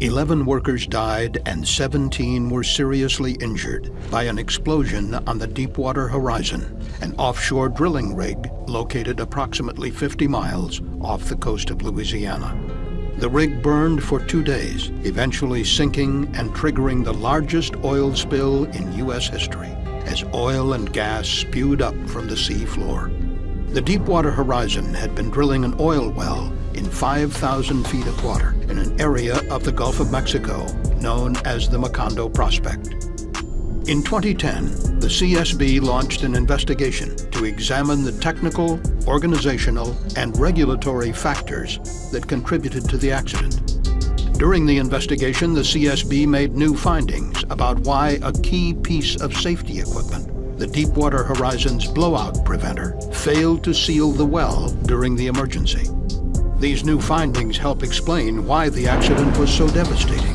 11 workers died and 17 were seriously injured by an explosion on the Deepwater Horizon, an offshore drilling rig located approximately 50 miles off the coast of Louisiana. The rig burned for 2 days, eventually sinking and triggering the largest oil spill in U.S. history as oil and gas spewed up from the sea floor. The Deepwater Horizon had been drilling an oil well in 5,000 feet of water in an area of the Gulf of Mexico known as the Macondo Prospect. In 2010, the CSB launched an investigation to examine the technical, organizational, and regulatory factors that contributed to the accident. During the investigation, the CSB made new findings about why a key piece of safety equipment, the Deepwater Horizon's blowout preventer, failed to seal the well during the emergency. These new findings help explain why the accident was so devastating,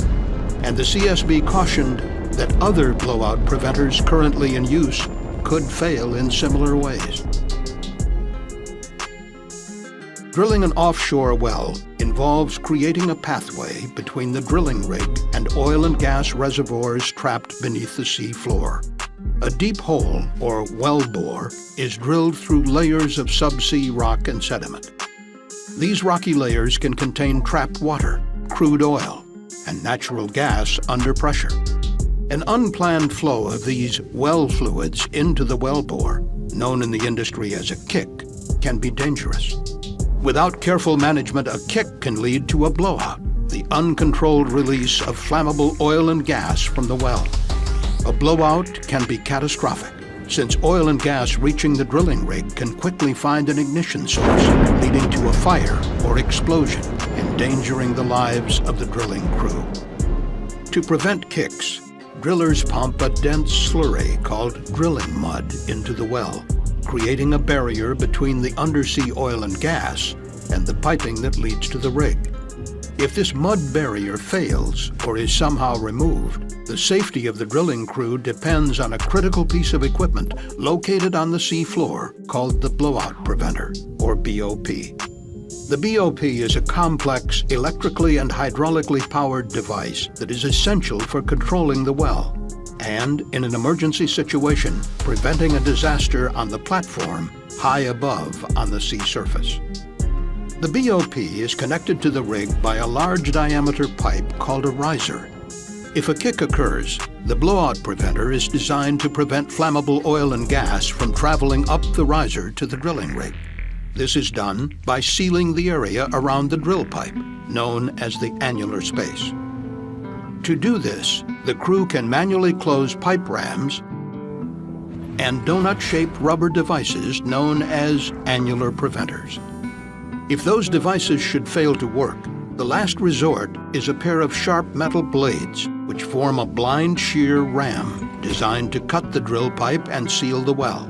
and the CSB cautioned that other blowout preventers currently in use could fail in similar ways. Drilling an offshore well involves creating a pathway between the drilling rig and oil and gas reservoirs trapped beneath the sea floor. A deep hole, or well bore, is drilled through layers of subsea rock and sediment. These rocky layers can contain trapped water, crude oil, and natural gas under pressure. An unplanned flow of these well fluids into the wellbore, known in the industry as a kick, can be dangerous. Without careful management, a kick can lead to a blowout, the uncontrolled release of flammable oil and gas from the well. A blowout can be catastrophic, since oil and gas reaching the drilling rig can quickly find an ignition source, leading to a fire or explosion, endangering the lives of the drilling crew. To prevent kicks, drillers pump a dense slurry called drilling mud into the well, creating a barrier between the undersea oil and gas and the piping that leads to the rig. If this mud barrier fails or is somehow removed, the safety of the drilling crew depends on a critical piece of equipment located on the sea floor called the blowout preventer, or BOP. The BOP is a complex electrically and hydraulically powered device that is essential for controlling the well and, in an emergency situation, preventing a disaster on the platform high above on the sea surface. The BOP is connected to the rig by a large diameter pipe called a riser. If a kick occurs, the blowout preventer is designed to prevent flammable oil and gas from traveling up the riser to the drilling rig. This is done by sealing the area around the drill pipe, known as the annular space. To do this, the crew can manually close pipe rams and donut-shaped rubber devices known as annular preventers. If those devices should fail to work, the last resort is a pair of sharp metal blades which form a blind shear ram designed to cut the drill pipe and seal the well.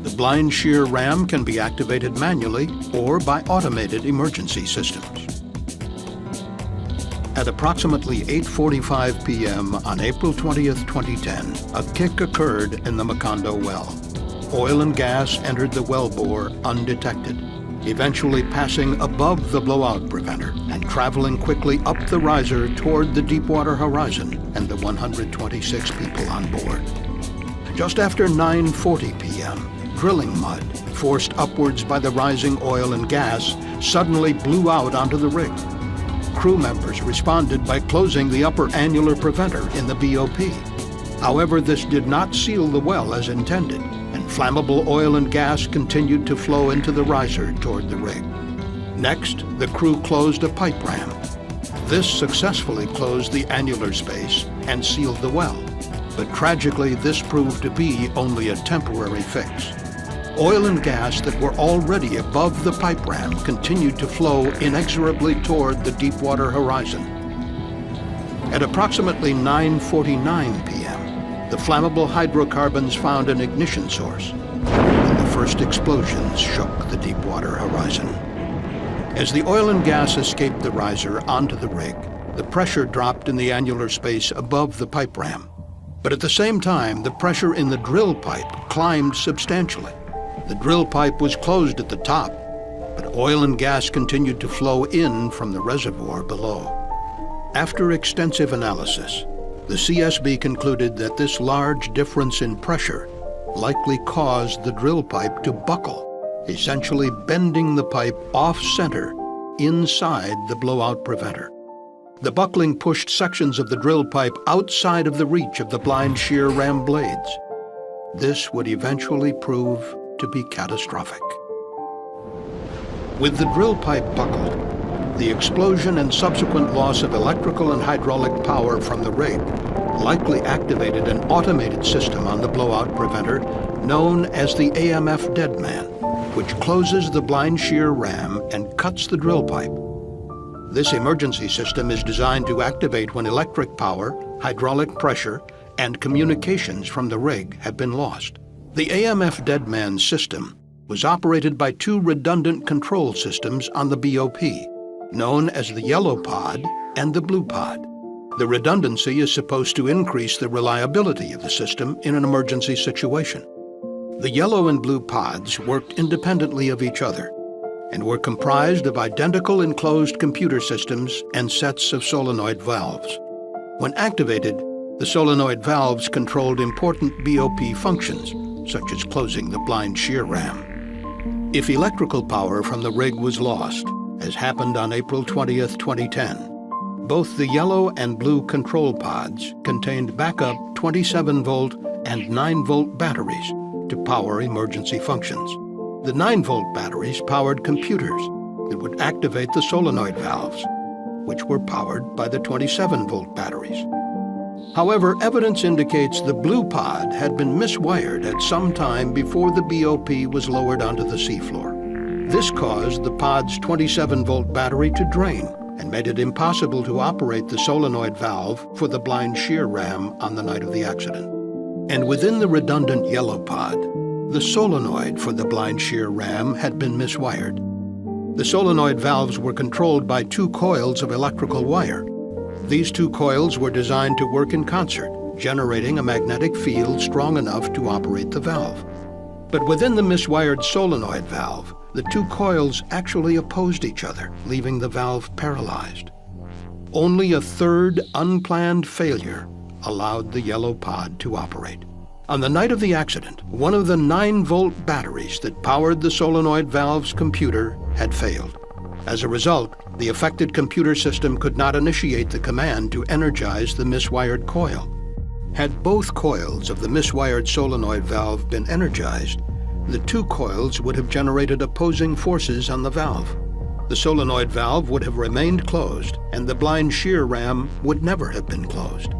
The blind shear ram can be activated manually or by automated emergency systems. At approximately 8:45 p.m. on April 20th, 2010, a kick occurred in the Macondo well. Oil and gas entered the wellbore undetected, eventually passing above the blowout preventer and traveling quickly up the riser toward the Deepwater Horizon and the 126 people on board. Just after 9:40 p.m., drilling mud, forced upwards by the rising oil and gas, suddenly blew out onto the rig. Crew members responded by closing the upper annular preventer in the BOP. However, this did not seal the well as intended, and flammable oil and gas continued to flow into the riser toward the rig. Next, the crew closed a pipe ram. This successfully closed the annular space and sealed the well, but tragically this proved to be only a temporary fix. Oil and gas that were already above the pipe ram continued to flow inexorably toward the Deepwater Horizon. At approximately 9:49 p.m., the flammable hydrocarbons found an ignition source, and the first explosions shook the Deepwater Horizon. As the oil and gas escaped the riser onto the rig, the pressure dropped in the annular space above the pipe ram. But at the same time, the pressure in the drill pipe climbed substantially. The drill pipe was closed at the top, but oil and gas continued to flow in from the reservoir below. After extensive analysis, the CSB concluded that this large difference in pressure likely caused the drill pipe to buckle, essentially bending the pipe off-center inside the blowout preventer. The buckling pushed sections of the drill pipe outside of the reach of the blind shear ram blades. This would eventually prove to be catastrophic. With the drill pipe buckled, the explosion and subsequent loss of electrical and hydraulic power from the rig likely activated an automated system on the blowout preventer known as the AMF deadman, which closes the blind shear ram and cuts the drill pipe. This emergency system is designed to activate when electric power, hydraulic pressure, and communications from the rig have been lost. The AMF deadman system was operated by two redundant control systems on the BOP, known as the yellow pod and the blue pod. The redundancy is supposed to increase the reliability of the system in an emergency situation. The yellow and blue pods worked independently of each other and were comprised of identical enclosed computer systems and sets of solenoid valves. When activated, the solenoid valves controlled important BOP functions, such as closing the blind shear ram. If electrical power from the rig was lost, as happened on April 20th, 2010, both the yellow and blue control pods contained backup 27-volt and 9-volt batteries to power emergency functions. The 9-volt batteries powered computers that would activate the solenoid valves, which were powered by the 27-volt batteries. However, evidence indicates the blue pod had been miswired at some time before the BOP was lowered onto the seafloor. This caused the pod's 27-volt battery to drain and made it impossible to operate the solenoid valve for the blind shear ram on the night of the accident. And within the redundant yellow pod, the solenoid for the blind shear ram had been miswired. The solenoid valves were controlled by two coils of electrical wire. These two coils were designed to work in concert, generating a magnetic field strong enough to operate the valve. But within the miswired solenoid valve, the two coils actually opposed each other, leaving the valve paralyzed. Only a third unplanned failure allowed the yellow pod to operate. On the night of the accident, one of the 9-volt batteries that powered the solenoid valve's computer had failed. As a result, the affected computer system could not initiate the command to energize the miswired coil. Had both coils of the miswired solenoid valve been energized, the two coils would have generated opposing forces on the valve. The solenoid valve would have remained closed, and the blind shear ram would never have been closed.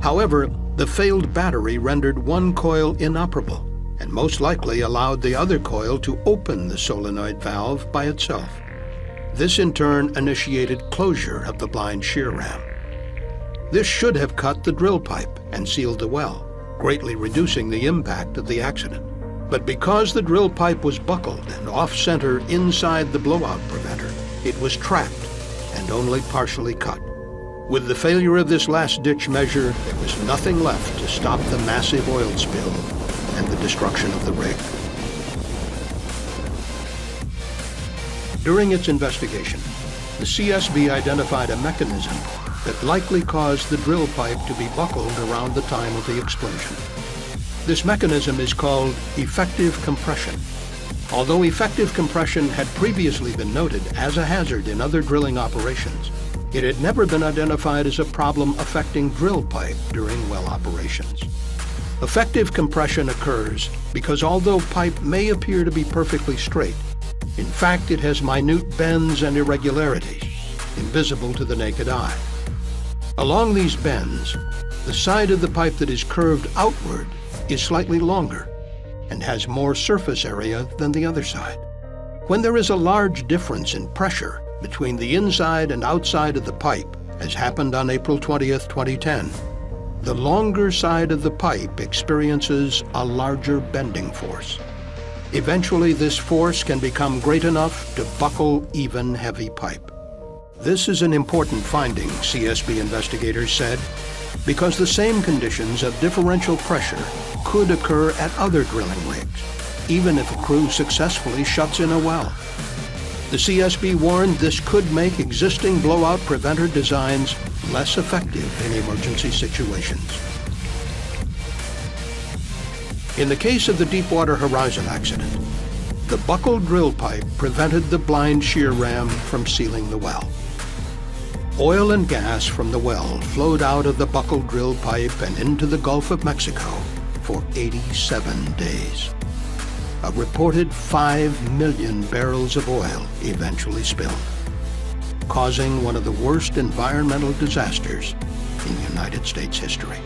However, the failed battery rendered one coil inoperable, and most likely allowed the other coil to open the solenoid valve by itself. This in turn initiated closure of the blind shear ram. This should have cut the drill pipe and sealed the well, greatly reducing the impact of the accident. But because the drill pipe was buckled and off-center inside the blowout preventer, it was trapped and only partially cut. With the failure of this last-ditch measure, there was nothing left to stop the massive oil spill and the destruction of the rig. During its investigation, the CSB identified a mechanism that likely caused the drill pipe to be buckled around the time of the explosion. This mechanism is called effective compression. Although effective compression had previously been noted as a hazard in other drilling operations, it had never been identified as a problem affecting drill pipe during well operations. Effective compression occurs because although pipe may appear to be perfectly straight, in fact it has minute bends and irregularities, invisible to the naked eye. Along these bends, the side of the pipe that is curved outward is slightly longer and has more surface area than the other side. When there is a large difference in pressure between the inside and outside of the pipe, as happened on April 20th, 2010, the longer side of the pipe experiences a larger bending force. Eventually, this force can become great enough to buckle even heavy pipe. This is an important finding, CSB investigators said, because the same conditions of differential pressure could occur at other drilling rigs, even if a crew successfully shuts in a well. The CSB warned this could make existing blowout preventer designs less effective in emergency situations. In the case of the Deepwater Horizon accident, the buckled drill pipe prevented the blind shear ram from sealing the well. Oil and gas from the well flowed out of the buckled drill pipe and into the Gulf of Mexico for 87 days. A reported 5 million barrels of oil eventually spilled, causing one of the worst environmental disasters in United States history.